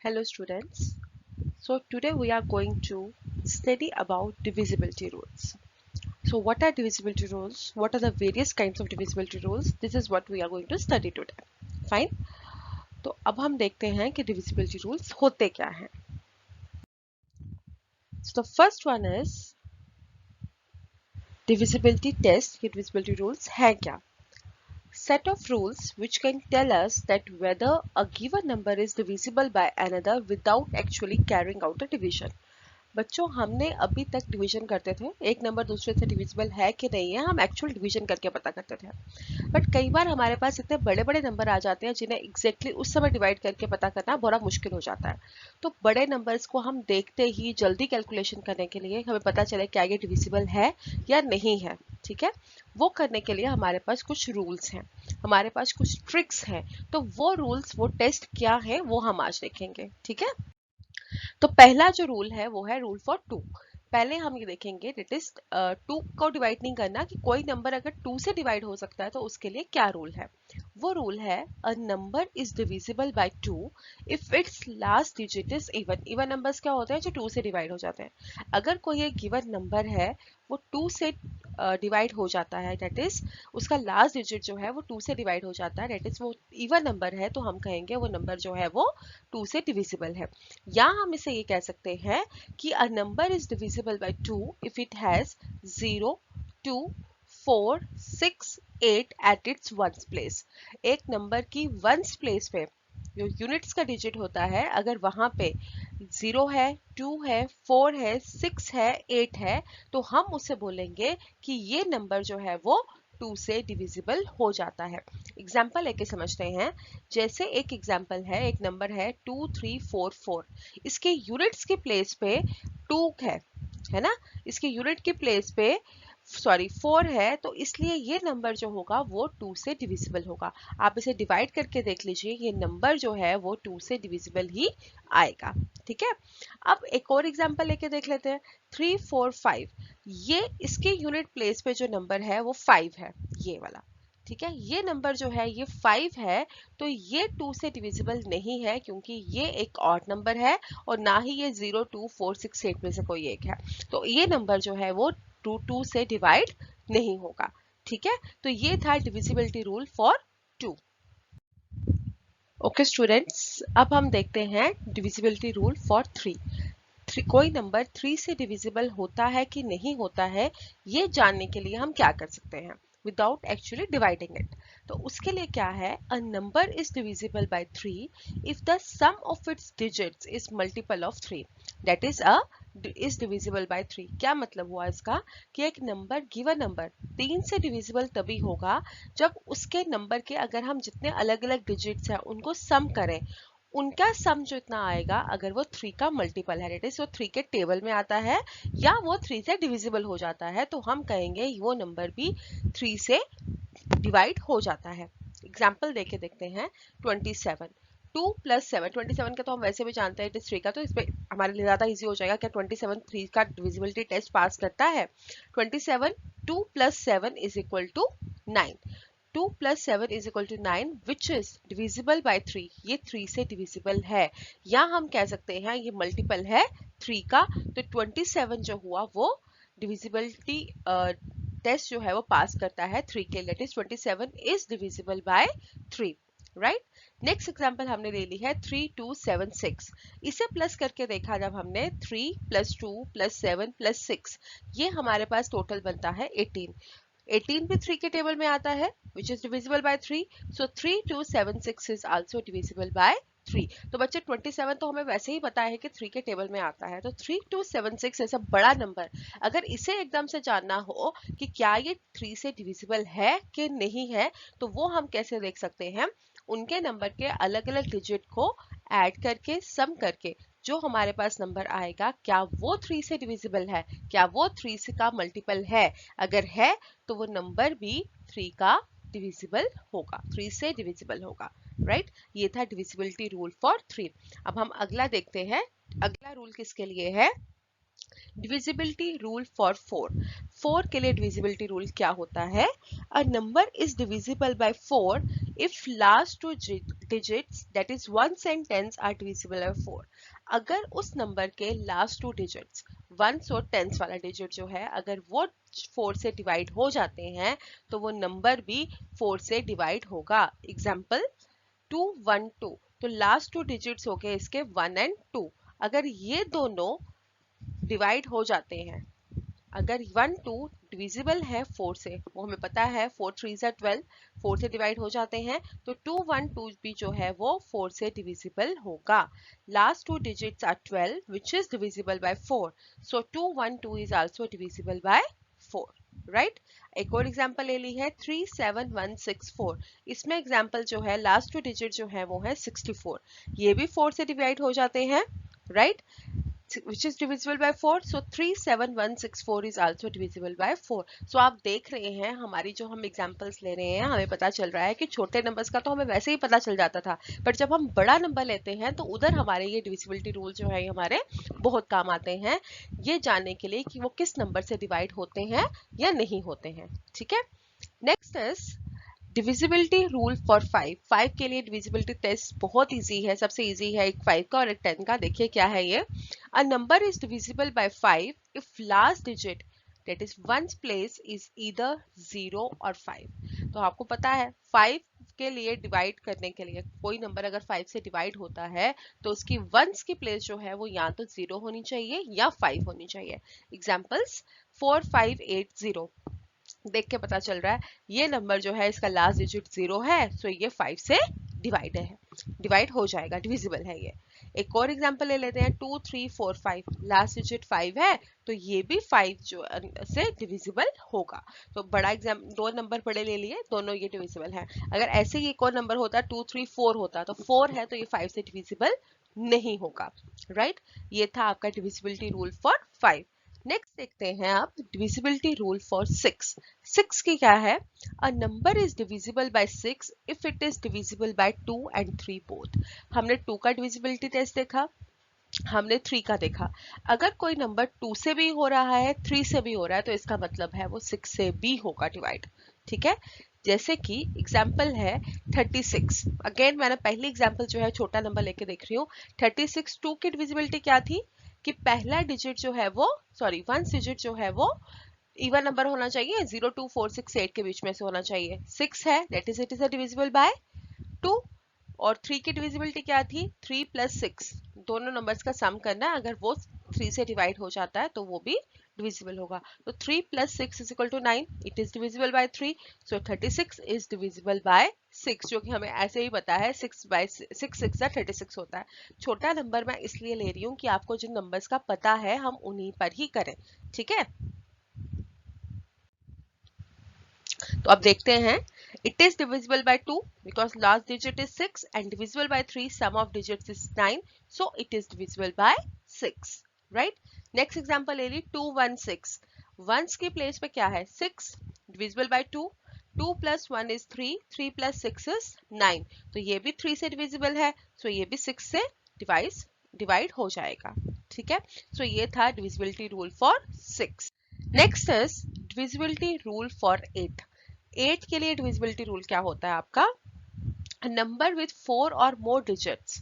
Hello students. So today we are going to study about divisibility rules. So what are divisibility rules? What are the various kinds of divisibility rules? This is what we are going to study today. Fine. तो अब हम देखते हैं कि divisibility rules होते क्या हैं. So the first one is divisibility test. ये divisibility rules है क्या? Set of rules which can tell us that whether a given number is divisible by another without actually carrying out a division. बच्चों हमने अभी तक division करते थे, एक नंबर दूसरे से डिविजिबल है कि नहीं है, हम एक्चुअल डिवीजन करके पता करते थे. बट कई बार हमारे पास इतने बड़े बड़े नंबर आ जाते हैं जिन्हें एग्जैक्टली उस समय डिवाइड करके पता करना बड़ा मुश्किल हो जाता है. तो बड़े नंबर्स को हम देखते ही जल्दी कैलकुलेशन करने के लिए हमें पता चले क्या ये डिविजिबल है या नहीं है. ठीक है, वो करने के लिए हमारे पास कुछ रूल्स हैं, हमारे पास कुछ ट्रिक्स हैं. तो वो रूल्स, वो टेस्ट क्या है, वो हम आज देखेंगे. ठीक है, तो पहला जो रूल है वो है रूल फॉर 2. पहले हम ये देखेंगे दैट इज 2 को डिवाइड नहीं करना, कि कोई नंबर अगर 2 से डिवाइड हो सकता है तो उसके लिए क्या रूल है. वो रूल है a number is divisible bye 2 if it's last digit is even. Even numbers क्या होते हैं जो 2 से डिवाइड हो जाते हैं. अगर कोई एक गिवन नंबर है वो 2 से डिवाइड हो जाता है, दैट इज उसका लास्ट डिजिट जो है वो 2 से डिवाइड हो जाता है, दैट इज वो इवन नंबर है, तो हम कहेंगे वो नंबर जो है वो 2 से डिविजिबल है. या हम इसे ये कह सकते हैं कि अ number is divisible bye 2 if it has 0, 2, 4, 6, 8 at its ones place. एक नंबर की वंस प्लेस पे जो यूनिट्स का डिजिट होता है, अगर वहां पे 0 है, 2 है, 4 है, 6 है, 8 है, तो हम उसे बोलेंगे कि ये नंबर जो है वो 2 से डिविजिबल हो जाता है. एग्जाम्पल लेके समझते हैं. जैसे एक एग्जाम्पल है, एक नंबर है 2344. इसके यूनिट्स के प्लेस पे 2 है ना, इसके यूनिट के प्लेस पे 4 है, तो इसलिए ये नंबर जो होगा वो 2 से डिविजिबल होगा. आप इसे डिवाइड करके देख लीजिए, ये नंबर जो है वो 2 से डिविजिबल ही आएगा. ठीक है, अब एक और एग्जांपल लेके देख लेते हैं. 345, ये इसके यूनिट प्लेस पे जो नंबर है वो 5 है, ये वाला. ठीक है, ये नंबर जो है ये 5 है, तो ये 2 से डिविजिबल नहीं है क्योंकि ये एक ऑड नंबर है और ना ही ये 0, 2, 4, 6, 8 में से कोई एक है. तो ये नंबर जो है वो 2 से डिवाइड नहीं होगा. ठीक है, तो ये था divisibility rule for 2. Okay students, अब हम देखते हैं डिविजिबिलिटी रूल फॉर 3. कोई नंबर 3 से डिविजिबल होता है कि नहीं होता है, ये जानने के लिए हम क्या कर सकते हैं विदाउट एक्चुअली डिवाइडिंग इट. तो उसके लिए क्या है, a number is divisible by 3 if the sum of its digits is multiple of 3, that is is divisible by 3. क्या मतलब हुआ इसका, कि एक नंबर, गिवन नंबर 3 से डिविजिबल तभी होगा जब उसके नंबर के अगर हम जितने अलग अलग डिजिट्स हैं उनको सम करें, उनका सम जो इतना आएगा अगर वो 3 का मल्टीपल है, दैट इज वो 3 के टेबल में आता है या वो 3 से डिविजिबल हो जाता है, तो हम कहेंगे वो नंबर भी 3 से डिवाइड हो जाता है. एग्जाम्पल देके देखते हैं. 27, 2 + 7. 27 का तो हम वैसे भी जानते हैं 3 का, तो इस पे हमारे लिए ज्यादा इजी हो जाएगा. क्या 27 3 का डिविजिबिलिटी टेस्ट पास करता है? 27, 2 + 7 = 9. 2 + 7 = 9 विच इज डिविजिबल बाय 3. ये 3 से डिविजिबल है, या हम कह सकते हैं ये मल्टीपल है 3 का. तो 27 जो हुआ वो डिविजिबिलिटी टेस्ट जो है वो पास करता है 3 के. That is 27 is divisible by 3. Right. Next example हमने ले ली है 3276. इसे प्लस करके देखा जब हमने 3 + 2 + 7 + 6, ये हमारे पास टोटल बनता है 18. 18 भी 3 के टेबल में आता है which is divisible by 3. So 3276 is also divisible by 3. तो बच्चे 27 तो हमें वैसे ही पता है कि 3 के टेबल में आता है, तो 3276 ऐसा बड़ा नंबर, अगर इसे एकदम से जानना हो कि क्या ये 3 से डिविजिबल है कि नहीं है, तो वो हम कैसे देख सकते हैं, उनके नंबर के अलग अलग डिजिट को ऐड करके, सम करके जो हमारे पास नंबर आएगा, क्या वो 3 से डिविजिबल है, क्या वो 3 से का मल्टीपल है. अगर है तो वो नंबर भी 3 का डिविजिबल होगा, 3 से डिविजिबल होगा. राइट, ये था डिविजिबिलिटी रूल फॉर 3. अब हम अगला देखते हैं. अगला रूल किसके लिए है, डिविजिबिलिटी रूल फॉर 4. 4 के लिए डिविजिबिलिटी रूल क्या होता है, a number is divisible by 4 if last two digits that is ones and tens are divisible by 4. अगर उस नंबर के लास्ट टू डिजिट्स वंस और टेंस वाला डिजिट जो है अगर वो 4 से डिवाइड हो जाते हैं तो वो नंबर भी 4 से डिवाइड होगा. एग्जाम्पल 212, तो लास्ट टू डिजिट्स हो गए इसके 1 एंड 2. अगर ये दोनों डिवाइड हो जाते हैं, अगर 1 2 डिविजिबल है 4 से, वो हमें पता है 4 3 12, 4 से डिवाइड हो जाते हैं, तो 212 भी जो है वो 4 से डिविजिबल होगा. Last two digits are 12 which is divisible by 4, so 212 is also divisible by 4. Right. एक और एग्जांपल ले ली है 37164. इसमें एग्जांपल जो है लास्ट टू डिजिट जो है वो है 64. ये भी 4 से डिवाइड हो जाते हैं, right, which is divisible by 4, so 37164 is also divisible by 4. so आप देख रहे हैं हमारी जो हम एग्जांपल्स ले रहे हैं हमें पता चल रहा है कि छोटे नंबर्स का तो हमें वैसे ही पता चल जाता था, पर जब हम बड़ा नंबर लेते हैं तो उधर हमारे ये डिविजिबिलिटी रूल जो है हमारे बहुत काम आते हैं, ये जानने के लिए कि वो किस नंबर से डिवाइड होते हैं या नहीं होते हैं. ठीक है. Next is divisibility rule for 5. 5 के लिए डिविजिबिलिटी टेस्ट बहुत इजी है, सबसे इजी है एक 5 का और एक 10 का. देखिए क्या है ये. अ number is divisible bye 5 if last digit that is ones place is either 0 और 5. तो आपको पता है 5 के लिए डिवाइड करने के लिए कोई नंबर अगर 5 से डिवाइड होता है तो उसकी वंस की प्लेस जो है वो या तो 0 होनी चाहिए या 5 होनी चाहिए. एग्जाम्पल्स 4580, देख के पता चल रहा है ये नंबर जो है इसका लास्ट डिजिट 0 है, सो ये 5 से डिवाइड हो जाएगा, डिविजिबल है ये. एक और एग्जांपल ले लेते हैं 2345, लास्ट डिजिट 5 है तो ये भी 5 जो से डिविजिबल होगा. तो बड़ा दो नंबर बड़े ले लिए, दोनों ये डिविजिबल है. अगर ऐसे ही एक और नंबर होता 234 होता तो 4 है तो ये 5 से डिविजिबल नहीं होगा. राइट. ये था आपका डिविजिबिलिटी रूल फॉर 5. नेक्स्ट देखते हैं आप डिविजिबिलिटी रूल फॉर 6. 6 की क्या है. A number is divisible by 6 if it is divisible bye 2 and 3 both. हमने 2 का डिविजिबिलिटी टेस्ट देखा, हमने 3 का देखा. अगर कोई नंबर 2 से भी हो रहा है 3 से भी हो रहा है तो इसका मतलब है वो 6 से भी होगा डिवाइड. ठीक है. जैसे कि एग्जाम्पल है 36. अगेन मैंने पहली एग्जाम्पल जो है छोटा नंबर लेके देख रही हूँ. 36 2 की डिविजिबिलिटी क्या थी कि पहला डिजिट जो है वो वंस डिजिट जो है वो इवन नंबर होना चाहिए, 0 2 4 6 8 के बीच में से होना चाहिए. 6 है that is it is divisible bye 2. और 3 की डिविजिबिलिटी क्या थी 3 प्लस 6, दोनों नंबर्स का सम करना है, अगर वो 3 से डिवाइड हो जाता है तो वो भी डिविजिबल होगा. तो 3 plus 6 is equal to 9, it is divisible by 3, so 36 is divisible by 6, जो कि हमें ऐसे ही पता है 6 बाय 6 6 36 होता है. छोटा नंबर मैं इसलिए ले रही हूँ कि आपको जिन नंबर्स का पता है हम उन्हीं पर ही करें. ठीक है. तो अब देखते हैं. It is divisible by 2 because last digit is 6 and divisible by 3 sum of digits is 9, so it is divisible by 6. Right. Next example ले ली 216. Ones की place पे क्या है 6, divisible by 2. 2 plus 1 is 3, 3 plus 6 is 9. तो ये भी 3 से divisible है, so ये भी 6 से divide हो जाएगा. ठीक है. So ये था divisibility rule for 6. Next is divisibility rule for 8. 8 के लिए डिविजिबिलिटी रूल क्या होता है आपका. नंबर विथ 4 और मोर डिजिट्स,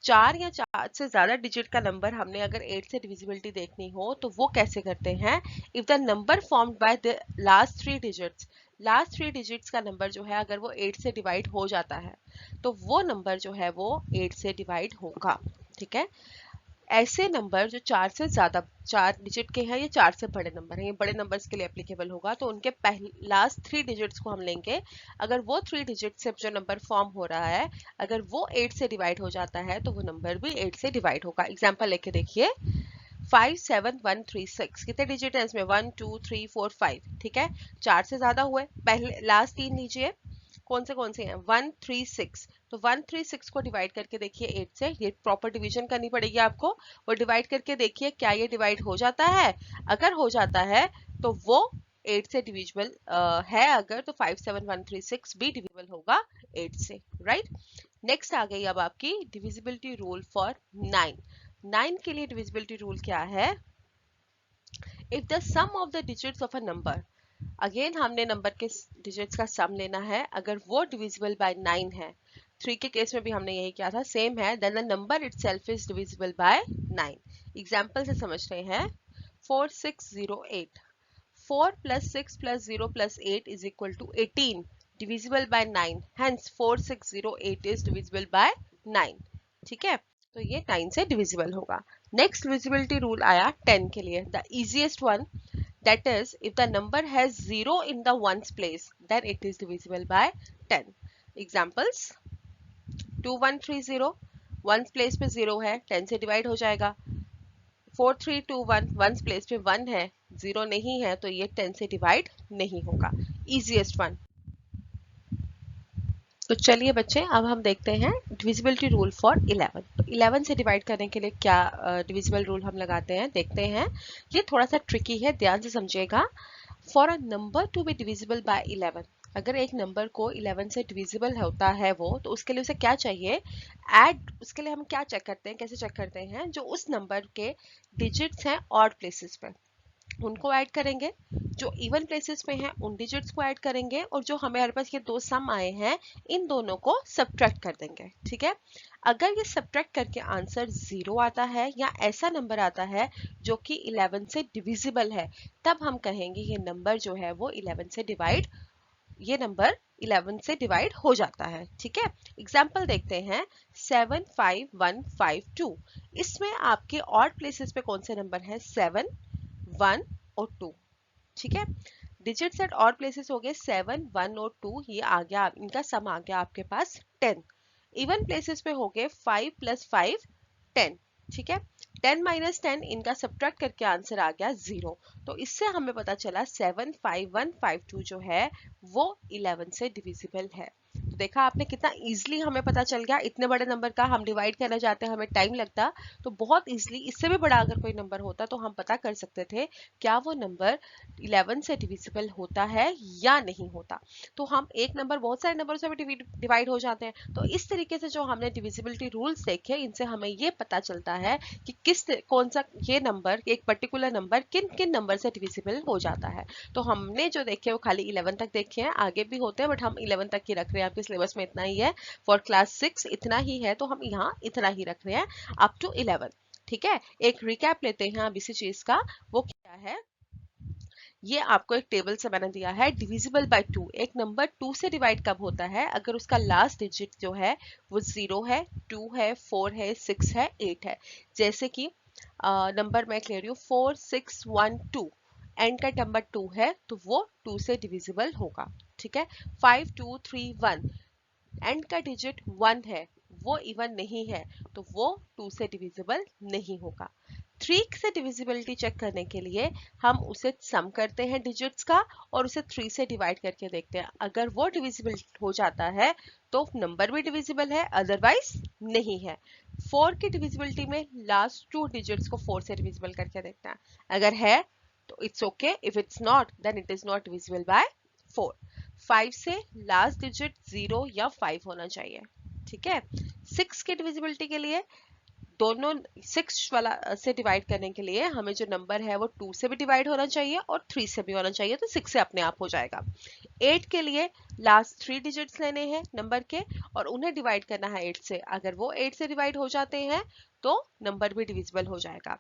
4 या 4 से ज्यादा डिजिट का नंबर हमने अगर 8 से डिविजिबिलिटी देखनी हो तो वो कैसे करते हैं. If the number formed by the last 3 digits, last 3 digits का नंबर जो है अगर वो 8 से डिवाइड हो जाता है तो वो नंबर जो है वो 8 से डिवाइड होगा. ठीक है. ऐसे नंबर जो 4 से ज्यादा 4 डिजिट के हैं, ये 4 से बड़े नंबर हैं, ये बड़े नंबर्स के लिए एप्लीकेबल होगा. तो उनके पहले लास्ट 3 डिजिट्स को हम लेंगे, अगर वो 3 डिजिट से जो नंबर फॉर्म हो रहा है अगर वो 8 से डिवाइड हो जाता है तो वो नंबर भी 8 से डिवाइड होगा. एग्जांपल लेके देखिए 57136, कितने डिजिट है इसमें 1 2 3 4 5. ठीक है. 4 से ज्यादा हुए. पहले लास्ट 3 लीजिए, कौन से हैं 136. तो 136 को डिवाइड करके देखिए 8 से, ये प्रॉपर डिवीजन करनी पड़ेगी आपको. और डिवाइड करके देखिए क्या ये डिवाइड हो जाता है. अगर हो जाता है तो वो 8 से डिविजिबल है, अगर तो 57136 भी डिविजिबल होगा 8 से. राइट. नेक्स्ट आ गई अब आपकी डिविजिबिलिटी रूल फॉर 9. 9 के लिए डिविजिबिलिटी रूल क्या है. If the sum of the digits of a number, again हमने नंबर के डिजिट्स का सम लेना है, अगर वो डिविजिबल बाय 9 है, 3 के केस में भी हमने यही किया था, सेम है, then the number itself is divisible by 9। Example से समझ रहे हैं, 4608, 4 plus 6 plus 0 plus 8 is equal to 18, divisible by 9, hence 4608 is divisible by 9। ठीक है, तो ये 9 से divisible होगा। नेक्स्ट divisibility रूल आया 10 के लिए, the easiest one, that is if the number has 0 in the ones place then it is divisible by 10। Examples, 2130, ones place पे 0 है, 10 से डिवाइड हो जाएगा। 4321, वंस प्लेस पे 1 है, 0 नहीं है, तो ये 10 से डिवाइड नहीं होगा। Easiest one. तो चलिए बच्चे, अब हम देखते हैं डिविजिबिलिटी रूल फॉर 11। तो 11 से डिवाइड करने के लिए क्या डिविजिबल रूल हम लगाते हैं, देखते हैं। ये थोड़ा सा ट्रिकी है, ध्यान से समझिएगा। For a number to be divisible by 11, अगर एक नंबर को 11 से डिविजिबल होता है वो, तो उसके लिए उसे क्या चाहिए, ऐड। उसके लिए हम क्या चेक करते हैं, कैसे चेक करते हैं, जो उस नंबर के डिजिट्स हैं ऑड प्लेसेस पे उनको ऐड करेंगे, जो इवन प्लेसेस पे हैं उन डिजिट्स को ऐड करेंगे, और जो हमारे पास ये दो सम आए हैं इन दोनों को सब्ट्रैक्ट कर देंगे। ठीक है, अगर ये सब्ट्रैक्ट करके आंसर 0 आता है या ऐसा नंबर आता है जो कि 11 से डिविजिबल है, तब हम कहेंगे ये नंबर जो है वो 11 से डिवाइड, ये नंबर 11 से डिवाइड हो जाता है। ठीक है, एग्जाम्पल देखते हैं, 75152। इसमें आपके ऑड प्लेसेस पे कौन से नंबर है, 7, 1 और 2। ठीक है, डिजिट्स एट ऑड प्लेसेस हो गए 7, 1 और 2, ये आ गया, इनका सम आ गया आपके पास 10। इवन प्लेसेस पे हो गए 5 + 5 10। ठीक है, 10 - 10, इनका सब्ट्रैक्ट करके आंसर आ गया 0। तो इससे हमें पता चला 75152 जो है वो 11 से डिविजिबल है। तो देखा आपने कितना इजीली हमें पता चल गया। इतने बड़े नंबर का हम डिवाइड करना चाहते हैं, हमें टाइम लगता, तो बहुत इजीली, इससे भी बड़ा अगर कोई नंबर होता तो हम पता कर सकते थे क्या वो नंबर 11 से डिविजिबल होता है या नहीं होता। तो हम एक नंबर बहुत सारे नंबरों से भी डिवाइड हो जाते हैं। तो इस तरीके से जो हमने डिविजिबिलिटी रूल्स देखे, इनसे हमें ये पता चलता है कि कौन सा ये नंबर, एक पर्टिकुलर नंबर किन किन नंबर से डिविजिबल हो जाता है। तो हमने जो देखे वो खाली 11 तक देखे हैं, आगे भी होते हैं बट हम 11 तक ही रख रहे हैं, आपके सिलेबस में इतना ही है। फॉर क्लास 6 इतना ही है, तो हम यहाँ इतना ही रख रहे हैं अप टू 11। ठीक है, एक रिकैप लेते हैं अब इसी चीज का, वो क्या है, ये आपको एक टेबल से मैंने दिया है। डिविजिबल बाय 2, एक नंबर 2 से डिवाइड कब होता है, अगर उसका लास्ट डिजिट जो है वो 0 है, 2 है, 4 है, 6 है, 8 है। जैसे कि नंबर मैं ले रही हूँ 4612, एंड का नंबर 2 है तो वो 2 से डिविजिबल होगा। ठीक है, 5231, एंड का डिजिट 1 है, वो इवन नहीं है, तो वो 2 से डिविजिबल नहीं होगा। 3 से डिविजिबिलिटी चेक करने के लिए हम उसे सम करते हैं डिजिट्स का, और उसे 3 से डिवाइड करके देखते हैं। अगर वो डिविजिबल हो जाता है तो नंबर भी डिविजिबल है, अदरवाइज नहीं है। 4 की डिविजिबिलिटी में लास्ट 2 डिजिट्स को 4 से डिविजिबल करके देखते हैं, अगर है तो it's okay, if it's not then it is not divisible by 4। 5 से लास्ट डिजिट 0 या 5 होना चाहिए। ठीक है, 6 की डिविजिबिलिटी के लिए दोनों 6 वाला से डिवाइड करने के लिए हमें जो नंबर है वो 2 से भी डिवाइड होना चाहिए और 3 से भी होना चाहिए, तो 6 से अपने आप हो जाएगा। 8 के लिए लास्ट 3 डिजिट्स लेने हैं नंबर के और उन्हें डिवाइड करना है 8 से, अगर वो 8 से डिवाइड हो जाते हैं तो नंबर भी डिविजिबल हो जाएगा।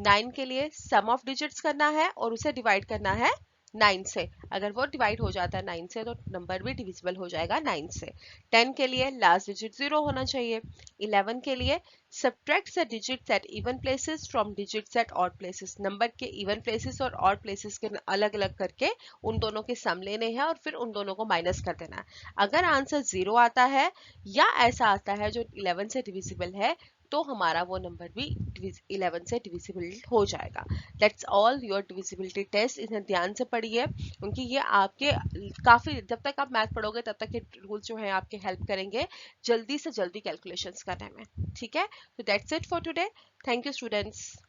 9 के लिए सम ऑफ डिजिट्स करना है और उसे डिवाइड करना है 9 से, अगर वो डिवाइड हो जाता है 9 से तो नंबर भी डिविजिबल हो जाएगा 9 से। 10 के लिए लास्ट डिजिट 0 होना चाहिए। 11 के लिए subtract the digits at even places from digits at odd places, number के इवन प्लेसेस और ऑड प्लेसेस के अलग अलग करके उन दोनों के सम लेने हैं और फिर उन दोनों को माइनस कर देना है। अगर आंसर 0 आता है या ऐसा आता है जो 11 से डिविजिबल है, तो हमारा वो नंबर भी 11 से डिविजिबल हो जाएगा। That's all your divisibility test. इन्हें ध्यान से पढ़िए क्योंकि ये आपके काफ़ी, जब तक आप मैथ पढ़ोगे तब तक ये रूल जो है आपके हेल्प करेंगे जल्दी से जल्दी कैलकुलेशंस करने में। ठीक है, so that's it for today. Thank you students.